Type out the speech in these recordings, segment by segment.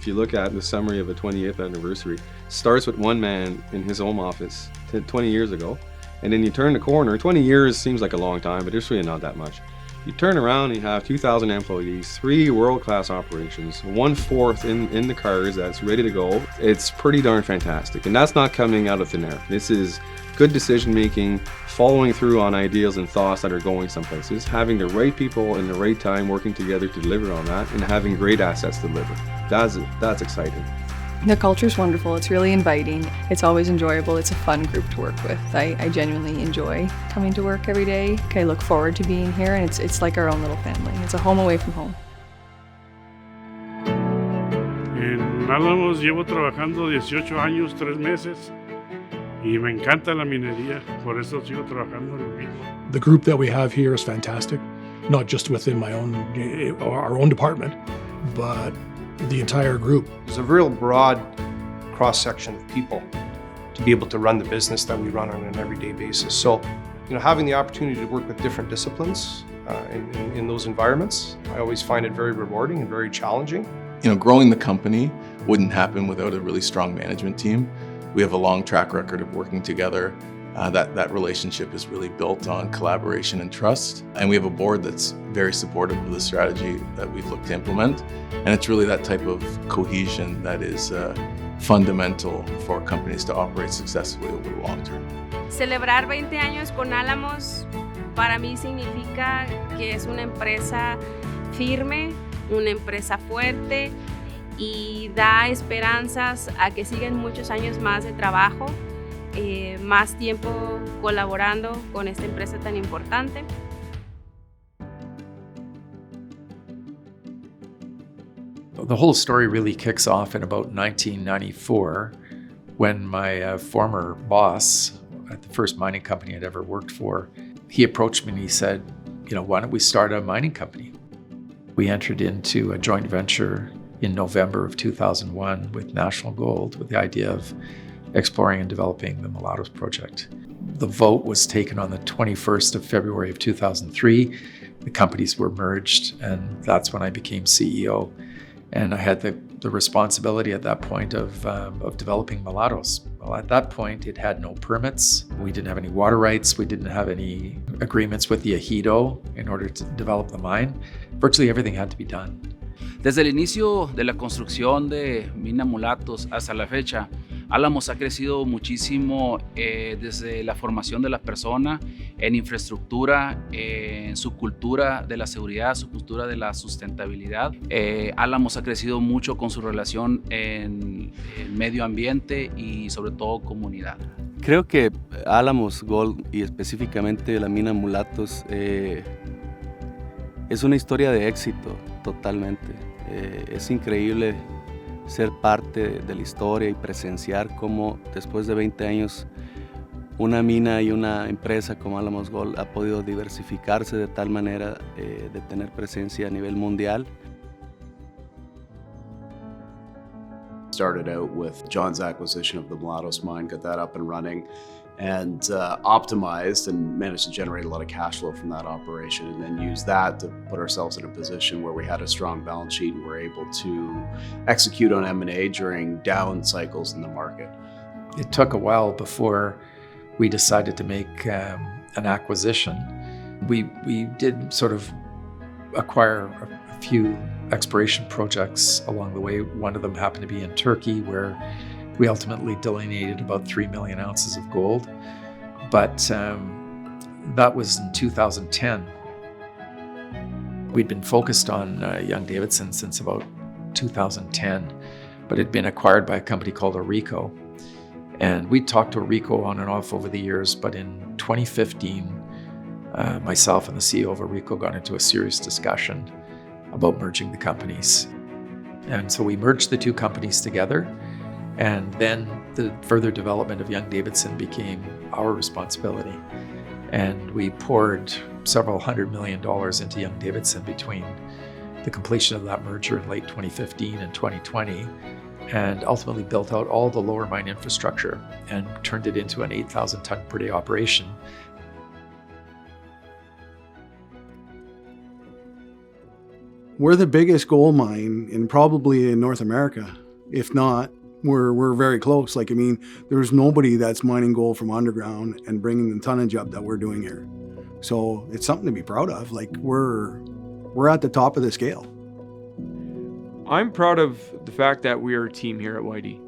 if you look at the summary of a 28th anniversary, starts with one man in his home office 20 years ago, and then you turn the corner. 20 years seems like a long time, but it's really not that much. You turn around and you have 2,000 employees, 3 world-class operations, 1/4 in the cars that's ready to go. It's pretty darn fantastic, and that's not coming out of thin air. This is good decision-making, following through on ideas and thoughts that are going some places, having the right people in the right time working together to deliver on that, and having great assets to deliver. That's exciting. The culture's wonderful. It's really inviting. It's always enjoyable. It's a fun group to work with. I genuinely enjoy coming to work every day. I look forward to being here, and it's like our own little family. It's a home away from home. En Alamos llevo trabajando 18 años, 3 meses, y me encanta la minería, por eso sigo trabajando en lo mismo. The group that we have here is fantastic, not just within our own department, but the entire group. There's a real broad cross-section of people to be able to run the business that we run on an everyday basis. So, having the opportunity to work with different disciplines in those environments, I always find it very rewarding and very challenging. Growing the company wouldn't happen without a really strong management team. We have a long track record of working together. That relationship is really built on collaboration and trust. And we have a board that's very supportive of the strategy that we've looked to implement. And it's really that type of cohesion that is fundamental for companies to operate successfully over the long term. Celebrar 20 años con Alamos para mí significa que es una empresa firme, una empresa fuerte y da esperanzas a que sigan muchos años más de trabajo. Más tiempo colaborando con esta empresa tan importante. The whole story really kicks off in about 1994 when my former boss at the first mining company I'd ever worked for, he approached me and he said, why don't we start a mining company? We entered into a joint venture in November of 2001 with National Gold with the idea of exploring and developing the Mulatos project. The vote was taken on the 21st of February of 2003. The companies were merged, and that's when I became CEO. And I had the responsibility at that point of developing Mulatos. Well, at that point, it had no permits. We didn't have any water rights. We didn't have any agreements with the ejido in order to develop the mine. Virtually everything had to be done. Desde el inicio de la construcción de Mina Mulatos hasta la fecha, Alamos ha crecido muchísimo desde la formación de la persona, en infraestructura, en su cultura de la seguridad, su cultura de la sustentabilidad. Alamos ha crecido mucho con su relación en medio ambiente y sobre todo comunidad. Creo que Alamos Gold y específicamente la mina Mulatos es una historia de éxito totalmente. Es increíble ser parte de la historia y presenciar cómo después de 20 años una mina y una empresa como Alamos Gold ha podido diversificarse de tal manera de tener presencia a nivel mundial. Started out with John's acquisition of the Mulatos mine, got that up and running, and optimized and managed to generate a lot of cash flow from that operation, and then used that to put ourselves in a position where we had a strong balance sheet and were able to execute on M&A during down cycles in the market. It took a while before we decided to make an acquisition. We did sort of acquire a few exploration projects along the way. One of them happened to be in Turkey, where we ultimately delineated about 3 million ounces of gold. But that was in 2010. We'd been focused on Young-Davidson since about 2010, but it had been acquired by a company called Orico. And we'd talked to Orico on and off over the years, but in 2015, myself and the CEO of Orico got into a serious discussion about merging the companies. And so we merged the two companies together, and then the further development of Young-Davidson became our responsibility. And we poured several $100 million into Young-Davidson between the completion of that merger in late 2015 and 2020, and ultimately built out all the lower mine infrastructure and turned it into an 8,000 ton per day operation. We're the biggest gold mine probably in North America. If not, we're very close. Like, I mean, there's nobody that's mining gold from underground and bringing the tonnage up that we're doing here. So it's something to be proud of. Like, we're at the top of the scale. I'm proud of the fact that we are a team here at YD.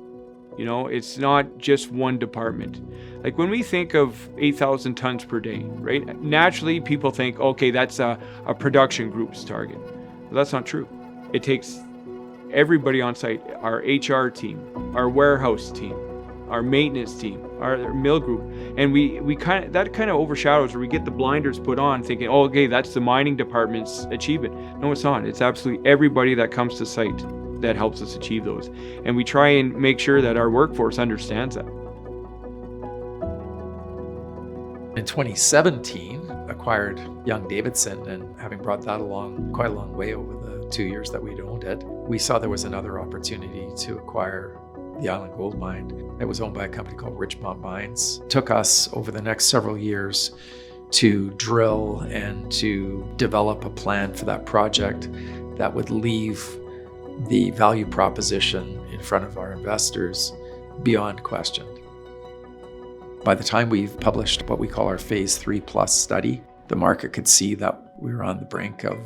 You know, it's not just one department. Like when we think of 8,000 tons per day, right? Naturally, people think, okay, that's a production group's target. But that's not true. It takes everybody on site, our HR team, our warehouse team, our maintenance team, our mill group, and we kind of overshadows, or we get the blinders put on thinking, oh, okay, that's the mining department's achievement. No, it's not. It's absolutely everybody that comes to site that helps us achieve those. And we try and make sure that our workforce understands that. In 2017, acquired Young-Davidson, and having brought that along quite a long way over the 2 years that we'd owned it, we saw there was another opportunity to acquire the Island Gold Mine. It was owned by a company called Richmont Mines. It took us over the next several years to drill and to develop a plan for that project that would leave the value proposition in front of our investors beyond question. By the time we've published what we call our Phase 3 Plus study, the market could see that we were on the brink of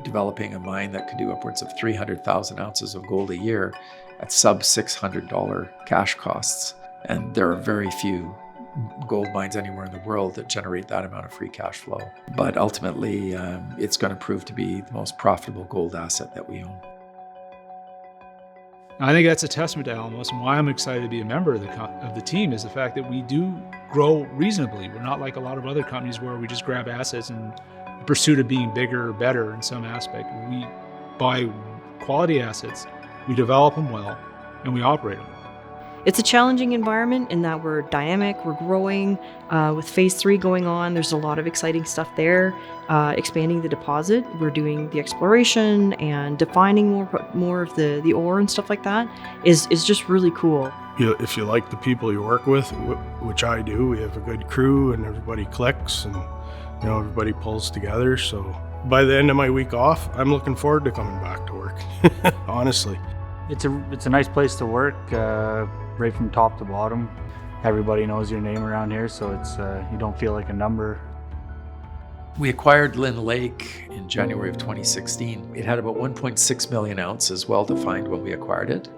developing a mine that could do upwards of 300,000 ounces of gold a year at sub $600 cash costs. And there are very few gold mines anywhere in the world that generate that amount of free cash flow. But ultimately, it's going to prove to be the most profitable gold asset that we own. I think that's a testament to Alamos, and why I'm excited to be a member of the team is the fact that we do grow reasonably. We're not like a lot of other companies where we just grab assets in pursuit of being bigger or better in some aspect. We buy quality assets, we develop them well, and we operate them. It's a challenging environment in that we're dynamic, we're growing. With Phase 3 going on, there's a lot of exciting stuff there. Expanding the deposit, we're doing the exploration and defining more of the ore and stuff like that is just really cool. If you like the people you work with, which I do, we have a good crew and everybody clicks and everybody pulls together. So by the end of my week off, I'm looking forward to coming back to work, honestly. It's a nice place to work, right from top to bottom. Everybody knows your name around here, so it's you don't feel like a number. We acquired Lynn Lake in January of 2016. It had about 1.6 million ounces, well defined when we acquired it.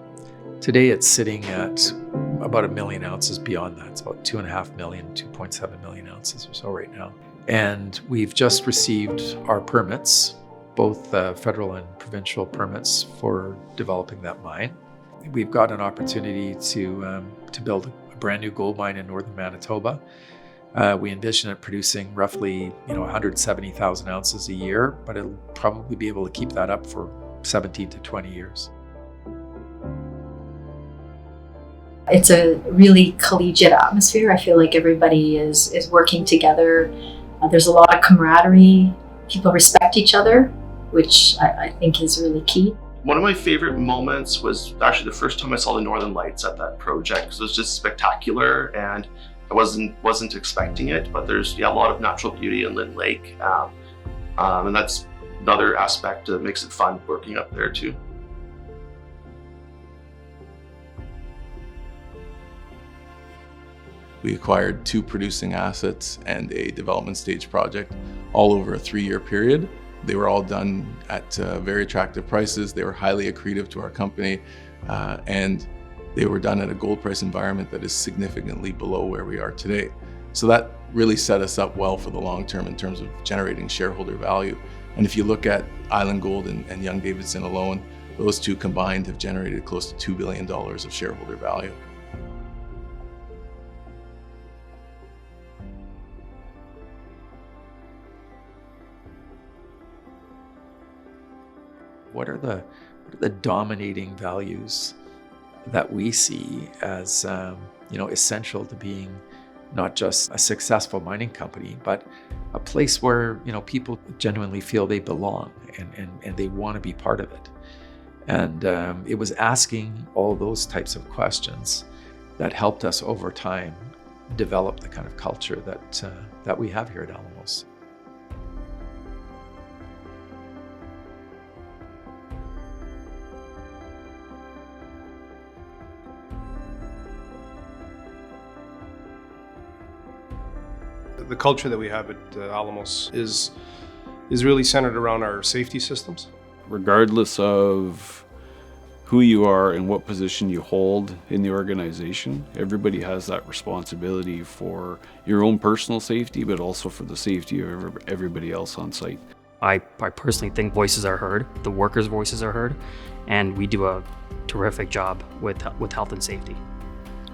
Today it's sitting at about 1 million ounces beyond that. It's about 2.5 million, 2.7 million ounces or so right now. And we've just received our permits, both federal and provincial permits for developing that mine. We've got an opportunity to build a brand new gold mine in northern Manitoba. We envision it producing roughly 170,000 ounces a year, but it'll probably be able to keep that up for 17 to 20 years. It's a really collegiate atmosphere. I feel like everybody is working together. There's a lot of camaraderie. People respect each other, which I think is really key. One of my favorite moments was actually the first time I saw the Northern Lights at that project, because it was just spectacular, and I wasn't expecting it. But there's a lot of natural beauty in Lynn Lake, and that's another aspect that makes it fun working up there too. We acquired 2 producing assets and a development stage project all over a 3-year period. They were all done at very attractive prices. They were highly accretive to our company, and they were done at a gold price environment that is significantly below where we are today. So that really set us up well for the long term in terms of generating shareholder value. And if you look at Island Gold and Young-Davidson alone, those 2 combined have generated close to $2 billion of shareholder value. What are the dominating values that we see as essential to being not just a successful mining company, but a place where people genuinely feel they belong and they want to be part of it. And it was asking all those types of questions that helped us over time develop the kind of culture that we have here at Alamos. The culture that we have at Alamos is really centered around our safety systems. Regardless of who you are and what position you hold in the organization, everybody has that responsibility for your own personal safety, but also for the safety of everybody else on site. I personally think voices are heard, the workers' voices are heard, and we do a terrific job with health and safety.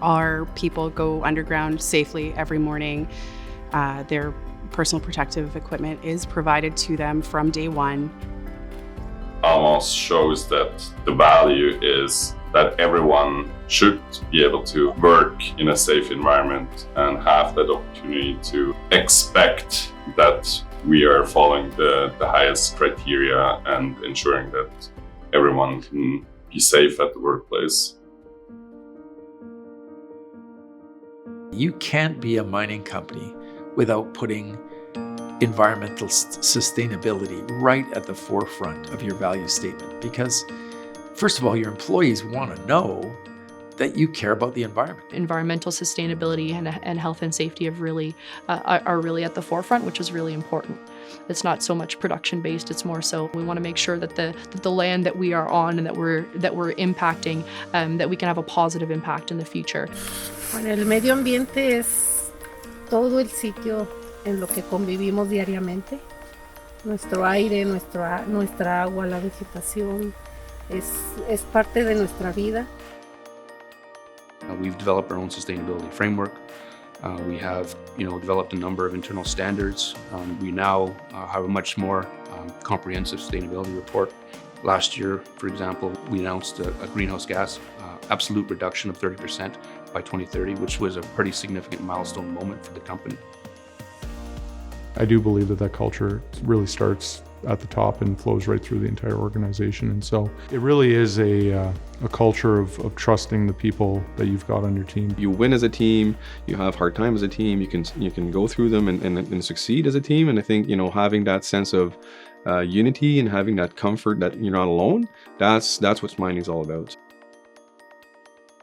Our people go underground safely every morning. Their personal protective equipment is provided to them from day one. Alamos shows that the value is that everyone should be able to work in a safe environment and have that opportunity to expect that we are following the highest criteria and ensuring that everyone can be safe at the workplace. You can't be a mining company without putting environmental sustainability right at the forefront of your value statement, because first of all, your employees want to know that you care about the environment. Environmental sustainability and health and safety are really at the forefront, which is really important. It's not so much production based; it's more so we want to make sure that the land that we are on and that we're impacting, that we can have a positive impact in the future. Bueno, el medio ambiente es todo el sitio en lo que convivimos diariamente. Nuestro aire, nuestra agua, la vegetación es parte de nuestra vida. We've developed our own sustainability framework. We have, developed a number of internal standards. We now have a much more comprehensive sustainability report. Last year, for example, we announced a greenhouse gas absolute reduction of 30% by 2030, which was a pretty significant milestone moment for the company. I do believe that culture really starts at the top and flows right through the entire organization. And so it really is a culture of trusting the people that you've got on your team. You win as a team, you have hard times as a team, you can go through them and succeed as a team. And I think, having that sense of unity and having that comfort that you're not alone, that's what mining is all about.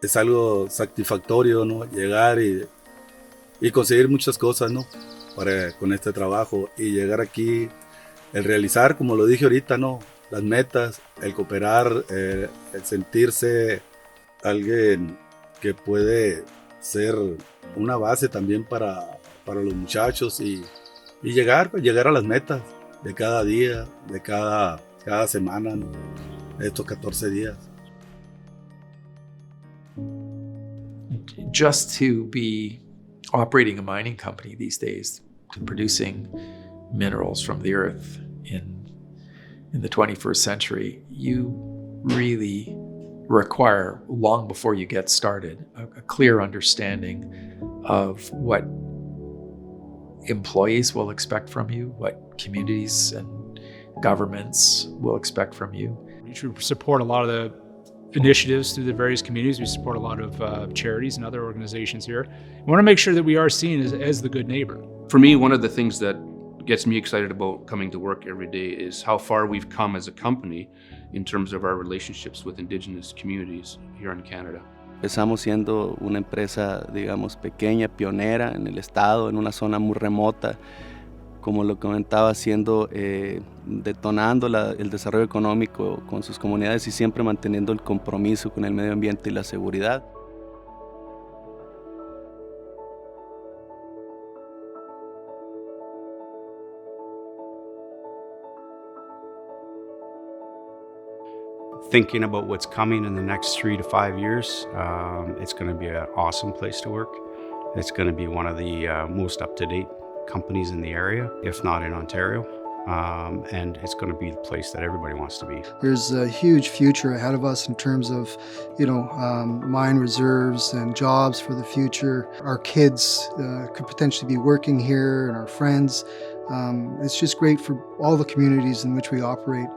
Es algo satisfactorio, ¿no? Llegar y conseguir muchas cosas, ¿no? Con este trabajo y llegar aquí, el realizar, como lo dije ahorita, ¿no? Las metas, el cooperar, el sentirse alguien que puede ser una base también para los muchachos y llegar a las metas de cada día, de cada semana, ¿no? Estos 14 días. Just to be operating a mining company these days, to producing minerals from the earth in the 21st century, you really require, long before you get started, a clear understanding of what employees will expect from you, what communities and governments will expect from you. We should support a lot of the initiatives through the various communities. We support a lot of charities and other organizations here. We want to make sure that we are seen as the good neighbor. For me, one of the things that gets me excited about coming to work every day is how far we've come as a company in terms of our relationships with Indigenous communities here in Canada. Empezamos siendo una empresa, digamos, pequeña, pionera en el estado, en una zona muy remota, como lo comentaba, detonando el desarrollo económico con sus comunidades y siempre manteniendo el compromiso con el medio ambiente y la seguridad. Thinking about what's coming in the next 3 to 5 years, it's going to be an awesome place to work. It's going to be one of the most up-to-date companies in the area, if not in Ontario, and it's going to be the place that everybody wants to be. There's a huge future ahead of us in terms of, mine reserves and jobs for the future. Our kids could potentially be working here, and our friends. It's just great for all the communities in which we operate.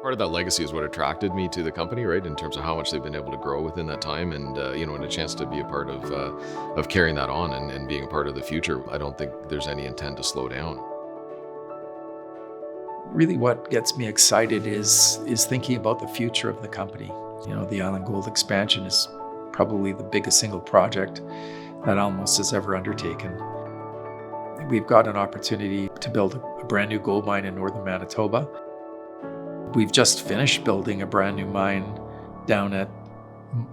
Part of that legacy is what attracted me to the company, right? In terms of how much they've been able to grow within that time, and and a chance to be a part of carrying that on and being a part of the future. I don't think there's any intent to slow down. Really, what gets me excited is thinking about the future of the company. The Island Gold expansion is probably the biggest single project that Alamos has ever undertaken. We've got an opportunity to build a brand new gold mine in northern Manitoba. We've just finished building a brand new mine down at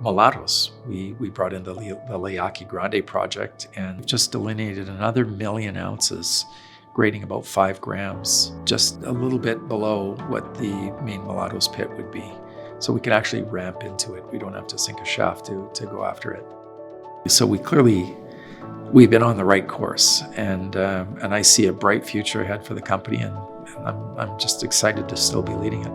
Mulatos. We brought in the Leaki Grande project and just delineated another 1 million ounces, grading about 5 grams, just a little bit below what the main Mulatos pit would be. So we can actually ramp into it. We don't have to sink a shaft to go after it. So we've been on the right course, and I see a bright future ahead for the company, and I'm just excited to still be leading it.